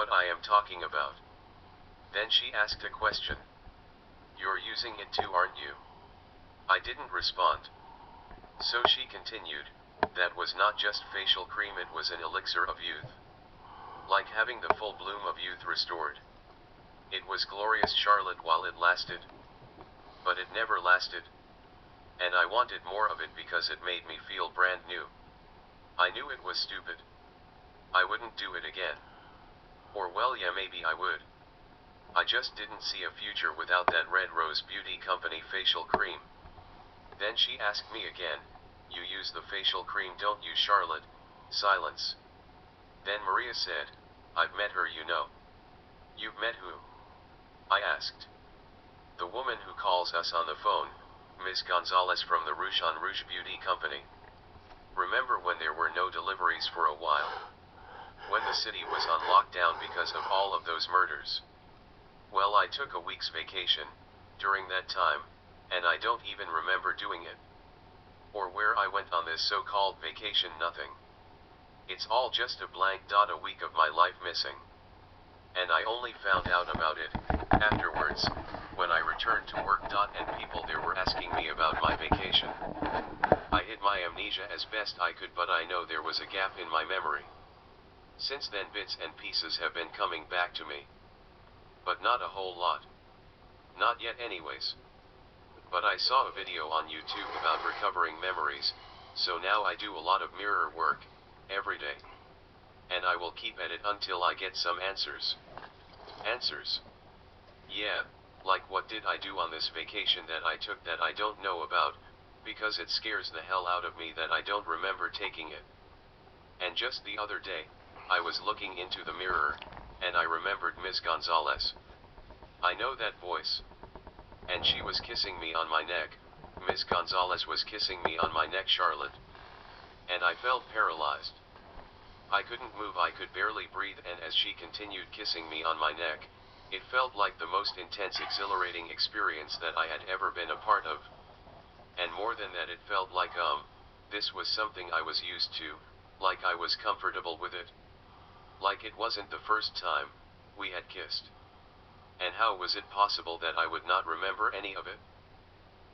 what I am talking about. Then she asked a question. You're using it too, aren't you? I didn't respond. So she continued, that was not just facial cream, it was an elixir of youth. Like having the full bloom of youth restored. It was glorious, Charlotte, while it lasted. But it never lasted. And I wanted more of it because it made me feel brand new. I knew it was stupid. I wouldn't do it again. Or well, yeah, maybe I would. I just didn't see a future without that Red Rose Beauty Company facial cream. Then she asked me again, you use the facial cream, don't you, Charlotte? Silence. Then Maria said, I've met her, you know. You've met who? I asked. The woman who calls us on the phone, Miss Gonzalez from the Rouge on Rouge Beauty Company. Remember when there were no deliveries for a while? When the city was on lockdown because of all of those murders? Well, I took a week's vacation during that time, and I don't even remember doing it. Or where I went on this so-called vacation, nothing. It's all just a blank dot, a week of my life missing. And I only found out about it afterwards, when I returned to work. And people there were asking me about my vacation. I hid my amnesia as best I could, but I know there was a gap in my memory. Since then, bits and pieces have been coming back to me. But not a whole lot. Not yet anyways. But I saw a video on YouTube about recovering memories, so now I do a lot of mirror work, every day. And I will keep at it until I get some answers. Answers? Yeah, like what did I do on this vacation that I took that I don't know about, because it scares the hell out of me that I don't remember taking it. And just the other day, I was looking into the mirror, and I remembered Miss Gonzalez. I know that voice. And she was kissing me on my neck. Miss Gonzalez was kissing me on my neck, Charlotte. And I felt paralyzed. I couldn't move, I could barely breathe, and as she continued kissing me on my neck, it felt like the most intense, exhilarating experience that I had ever been a part of. And more than that, it felt like, this was something I was used to, like I was comfortable with it. Like it wasn't the first time we had kissed. And how was it possible that I would not remember any of it?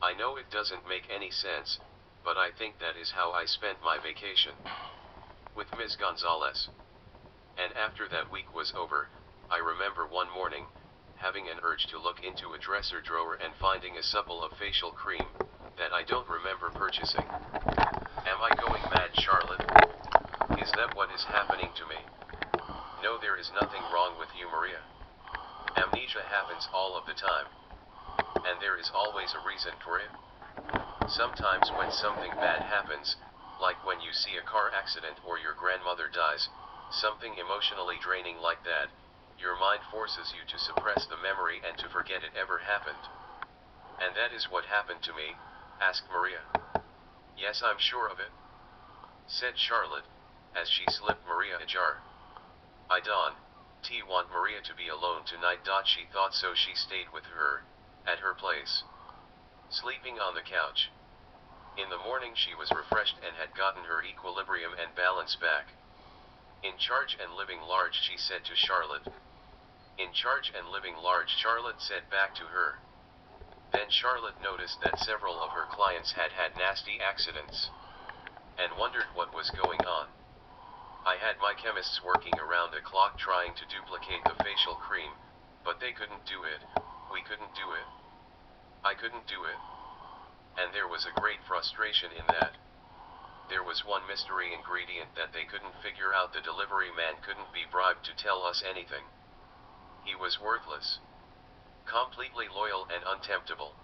I know it doesn't make any sense, but I think that is how I spent my vacation. With Miss Gonzalez. And after that week was over, I remember one morning, having an urge to look into a dresser drawer and finding a supple of facial cream, that I don't remember purchasing. Am I going mad, Charlotte? Is that what is happening to me? No, there is nothing wrong with you, Maria. Amnesia happens all of the time. And there is always a reason for it. Sometimes when something bad happens, like when you see a car accident or your grandmother dies, something emotionally draining like that, your mind forces you to suppress the memory and to forget it ever happened. And that is what happened to me, asked Maria. Yes, I'm sure of it, said Charlotte, as she slipped Maria a jar. I don't want Maria to be alone tonight. She thought, so she stayed with her, at her place, sleeping on the couch. In the morning she was refreshed and had gotten her equilibrium and balance back. In charge and living large, she said to Charlotte. In charge and living large, Charlotte said back to her. Then Charlotte noticed that several of her clients had had nasty accidents, and wondered what was going on. I had my chemists working around the clock trying to duplicate the facial cream, but they couldn't do it. We couldn't do it. I couldn't do it. And there was a great frustration in that. There was one mystery ingredient that they couldn't figure out. The delivery man couldn't be bribed to tell us anything. He was worthless. Completely loyal and untemptable.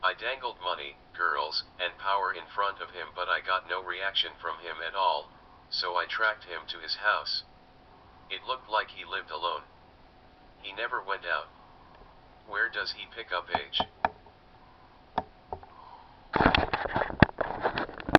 I dangled money, girls, and power in front of him, but I got no reaction from him at all. So I tracked him to his house. It looked like he lived alone. He never went out. Where does he pick up age?